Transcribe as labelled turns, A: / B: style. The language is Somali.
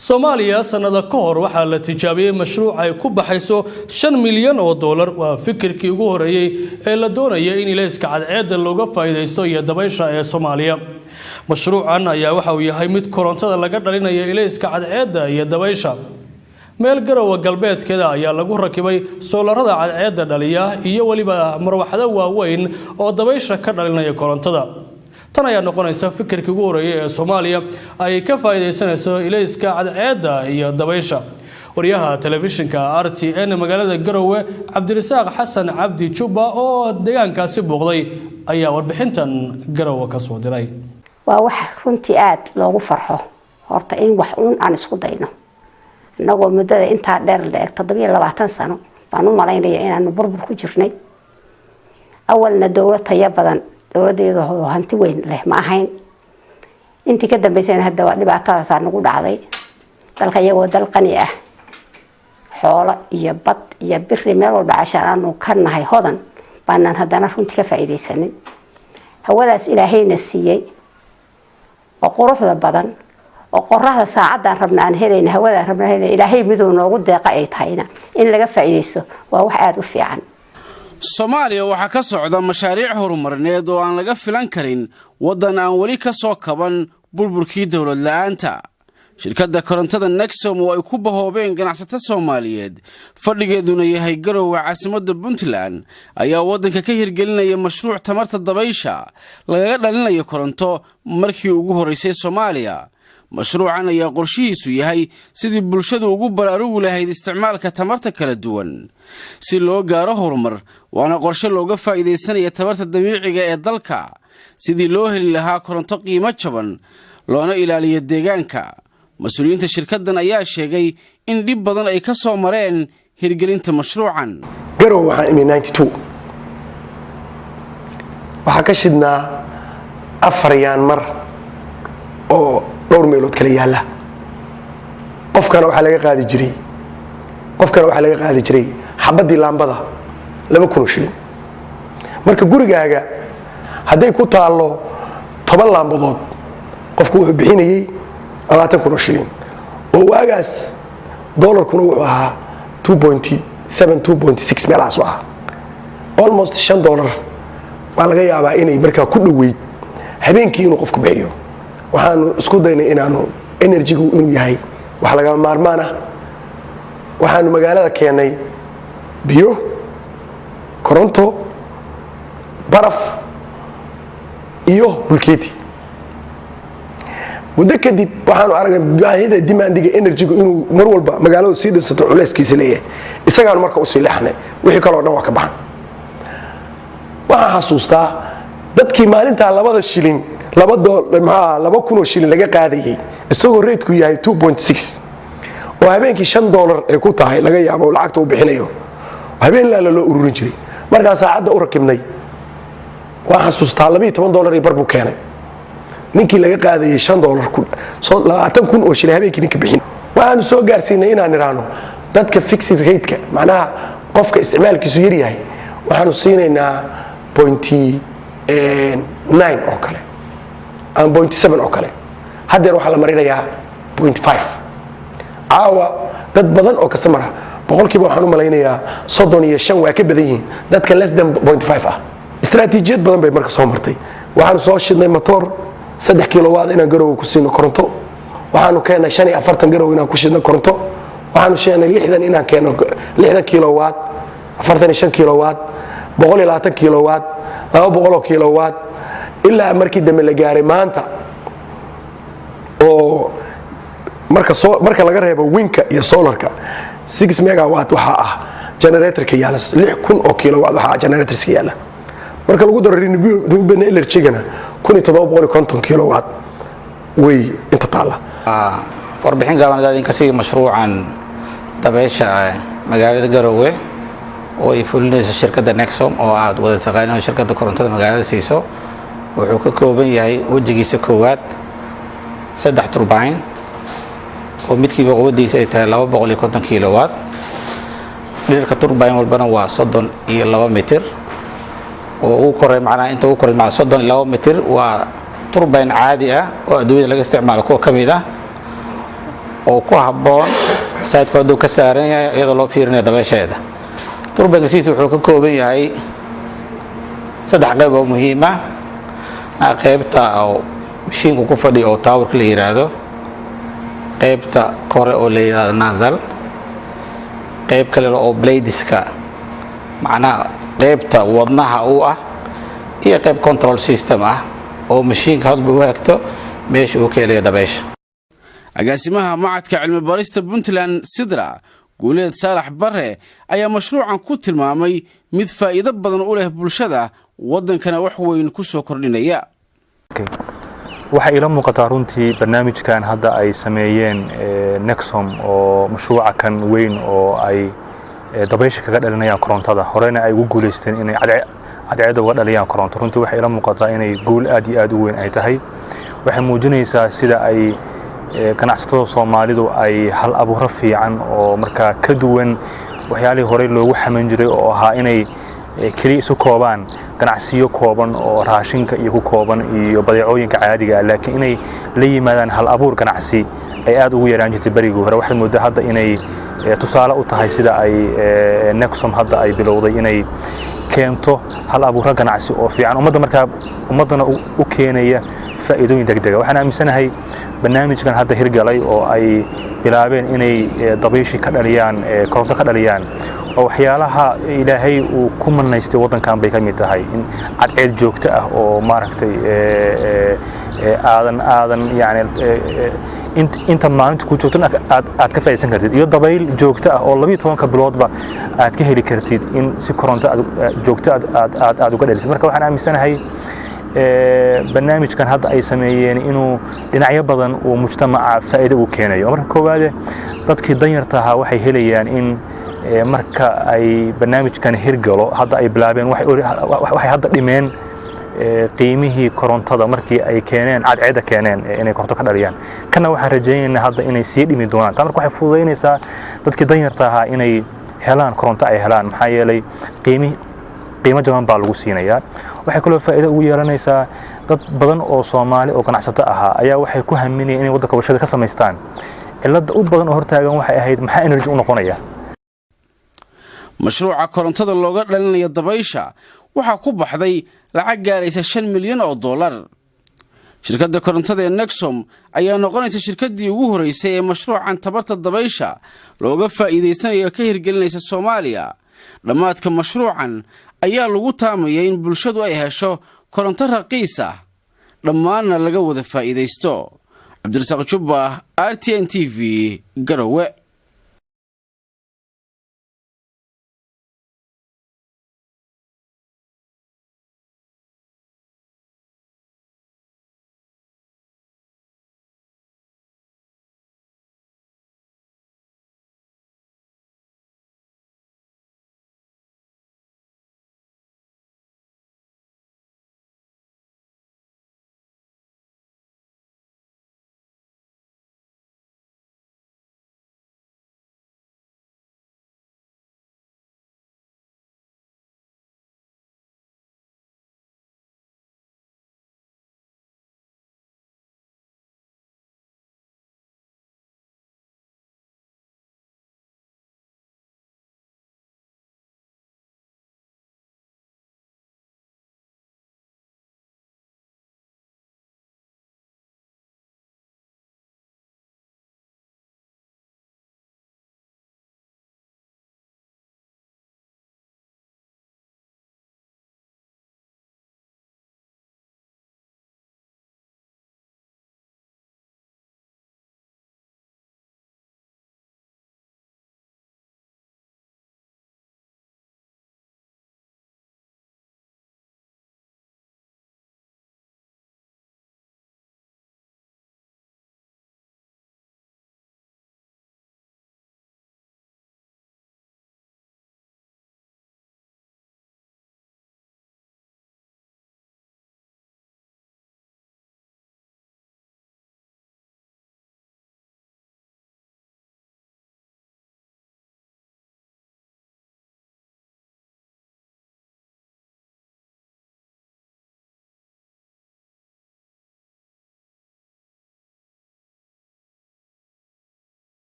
A: Soomaaliya sanada ka hor waxa la tijaabiyay mashruuc ay ku baxayso 5 milyan oo dollar waa fikirkii ugu horeeyay ee la doonayay in ilayska cadceedda looga faa'iideysto iyo dabaysha ee Soomaaliya. Mashruucan ayaa waxa uu yahay mid korontada laga dhalinayo ilayska cadceedda iyo dabaysha. meel garowa galbeedkeeda ayaa lagu rakibay soolarada cadceedda dhaliya iyo waliba marwaxado waaweyn oo dabaysha ka dhalinaya korontada. tan ayaa noqonaysa fikirkii ugu horeeyay ee Soomaaliya ay ka faa'iideysanayso ilayska cadceedda iyo dabaysha. wariyaha telefishinka RTN magaalada Garowe Cabdirasaaq Xasan Cabdi Juba oo deegaankaasi booqday ayaa warbixintan Garowe ka soo diray.
B: waa wax runtii aad loogu farxo horta in wax aan isku dayno anagoo muddada inta dheer la eg 27 sano baan u malaynayaa inaan burbur ku jirnay awalna dawladda badan dawladeedu hanti weyn leh ma ahayn intii ka dambeysay hadda waa dhibaatadaas nagu dhacday dalka iyagoo dal qani ah xoolo iyo bad iyo biri meel walba casharaan ka nahay hodan baanan haddana runtii ka faa'iideysanin hawadaas ilaahayna siiyay oo quruxda badan oo qorraxda saacadda rabnaan helayna hawada rabnaan ilaahay midoo noogu deeqa ay tahayna in laga faa'iideysto waa wax aad u fiican.
C: Soomaaliya waxa ka socda mashaariic horumarineed oo aan laga filan karin wadan aan wali ka soo kaban burburkii dawlad la'aanta. shirkadda korontada Nexom oo ay ku bahoobeen ganacsatada Soomaaliyeed fadhigeeduna yahay Garowe caasimadda Puntland ayaa wadanka ka hirgelinaya mashruuc tamarta dabaysha laga dhalinayo koronto markii ugu horeysay Soomaaliya. mashruucan ayaa qorshihiisu yahay sidii bulshadu ugu baraarugu lahayd isticmaalka tamarta kala duwan si loo gaaro horumar waana qorshe looga faa'iideysanayo tamarta dabiiciga ee dalka sidii loo heli lahaa koronto qiimo jaban loona ilaaliyo deegaanka. mas'uuliyiinta shirkaddan ayaa sheegay in dhib badan ay ka soo mareen hirgelinta mashruucan.
D: Garowe waxaa imi 92 waxa ka shidnaa 4 yaan mar oo dhowr meelood kala yaala qofkana waxa laga qaadi jiray xabadii laambada 2,000 shilin marka gurigaaga haday ku taalo 10 laambadood qofku wuxuu bixinayay 20,000 shilin oo waagaas dollarkuna wuxuu ahaa 2.6 meelahaas u ahaa almost $5 waa laga yaabaa inay markaa ku dhoweyd habeenkii inuu qofku beeriyo. waxaan isku daynay inaanu energy-gu inuu yahay wax laga maarmaan ah waxaan magaalada keenay biyo koronto baraf iyo bulkeeti muddo kadib waxaanu aragnay baahida dimaandiga energy-gu inuu mar walba magaaladu sii dhisato culeyskiisa leeyahay isagaan marka u sii leexnay wixii kale oo dhan waa ka baxan. waxaan xasuustaa dadkii maalinta 2 shilin $2,000 shilin laga qaadayay isagoo reedku yahay 2.6 oo habeenkii $5 ay ku tahay laga yaabo lacagta uu bixinayo habeen la loo ururin jiray marka saacadda u rakibnay waxaan xasuustaa $12 ay barbu keenay ninkii laga qaadayay $5 oo shilin habeenkii ninka bixin waxaan soo gaarsiinay inaan iraano dadka fixed rate-ka macnaha qofka isticmaalkiisu yar yahay waxaanu siinaynaa 0.9 oo kale aan 0.7 oo kale hadeer waxa la marinayaa 0.5 caawa dad badan oo customer ah boqolkiiba waxaan u malaynayaa 35 waa ka badan yihiin dadka less than 0.5 ah. istaraatiijiyad badan bay marka soo martay waxaan soo shidnay motor 3 kilowatt inaan Garowe ku siino koronto waxaanu keenay 45 Garowe inaan ku shidno koronto waxaanu sheegnay 60 inaan keeno 60 kilowatt 45 kilowatt 120 kilowatt 200 kilowatt ilaa markii dambe la gaaray maanta oo marka laga reebo winka iyo solarka 6 megawatt waxa ah generator-ka yaala 6,000 oo kilowatt waxa generator-ka yaala marka lagu daro renewable energy-gana 1,750 kilowatt way inta taala.
E: warbixin gaaban in ka sii mashruucan dabaysha magaalada Garowe oo ay fulinayso shirkadda Nexom oo aad wada taqaanaan shirkadda korontada magaalada siiso wuxuu ka kooban yahay wajigiisa koowaad 3 turbine oo midkiiba quwadiisa ay tahay 250 kilowatt dhererka turbine walbana waa 32 mitir oo uu koray macnaha inta uu koray macnaha 32 mitir waa turbine caadi ah oo adduunyada laga isticmaalo kuwa kamid ah oo ku habboon sayidku hadduu ka saaran yahay iyadoo loo fiirinayo dabeesheeda. turbanka sidiisa wuxuu ka kooban yahay 3 qayb oo muhiim ah. qaybta oo mashiinku ku fadhiyo oo towerka la yiraahdo, qaybta kore oo la yiraahdo nasal, qayb kale oo bladeska macnaha qaybta wadnaha uu ah, iyo qayb control system ah oo mashiinka hadba u hagto meesha uu ka helayo dabeesha.
C: agaasimaha macadka cilmi baarista Puntland Sidra Guuleed Saalax Barre ayaa mashruucan ku tilmaamay mid faa'iido badan u leh bulshada wadankana wax weyn ku soo kordhinaya.
F: waxa ila muuqata runtii barnaamijkan hadda ay sameeyeen Nexom oo mashruuca kan weyn oo ay dabeesha kaga dhalinayaan korontada horena ay ugu guuleysteen inay cadceedda uga dhaliyaan koronto. runtii waxa ila muuqata inay guul aad iyo aad u weyn ay tahay. waxay muujinaysaa sida ay ganacsatada Soomaalidu ay hal abuur fiican oo markaa ka duwan waxyaalihii hore loogu xaman jiray oo ahaa inay kaliya isu koobaan ganacsiyo kooban oo raashinka iyo ku kooban iyo badeecooyinka caadiga ah, laakiin inay la yimaadaan hal abuur ganacsi ay aad ugu yaraan jirtay barigii hore. waxay moodaa hadda inay tusaale u tahay sida ay Nexom hadda ay bilowday inay keento hal abuur ganacsi oo fiican ummadana u keenaya faa'iidooyin degdeg ah. waxaan aaminsanahay barnaamijkan hadda hirgalay oo ay bilaabeen inay dabeeshi ka dhaliyaan koronto ka dhaliyaan oo waxyaalaha Ilaahay uu ku manaystay wadankan bay ka mid tahay in cadceed joogto ah oo maaragtay aadan yani inta maalinta ku joogto aad ka faa'iideysan kartid iyo dabayl joogto ah oo 12 biloodba aad ka heli kartid in si koronto joogto aad uga dhalisid. marka waxaan aaminsanahay barnaamijkan hadda ay sameeyeen inuu dhinacyo badan oo mujtamaca faa'iido u keenayo. marka koowaad dadkii danyarta ahaa waxay helayaan in marka ay barnaamijkan hirgalo hadda ay bilaabeen waxay hadda dhimeen qiimihii korontada markii ay keeneen cadceedda keeneen inay koronto ka dhaliyaan. kana waxaan rajaynaynaa hadda inay sii dhimi doonaan. marka waxay fududeynaysaa dadkii danyarta ahaa inay helaan koronto ay helaan maxaa yeelay qiimo jaban baa lagu siinayaa. waxay kaloo faa'iido ugu yeelanaysaa dad badan oo Soomaali oo ganacsato ahaa ayaa waxay ku haminayeen inay wadanka warshado ka samaystaan. cilada u badan oo hortaagan waxay ahayd maxaa energy u noqonaya.
C: mashruuca korontada looga dhalinayo dabaysha waxa ku baxday lacag gaaraysa $5 milyan. shirkadda korontada ee Nexom ayaa noqonaysa shirkaddii ugu horeysay ee mashruucan tabarta dabaysha looga faa'iideysanayo ka hirgelinaysa Soomaaliya. dhamaadka mashruucan ayaa lagu taamayay in bulshadu ay hesho koronto raqiis ah dhammaanna laga wada faa'iideysto. Cabdirasaaq Jubba, RTN TV, Garowe.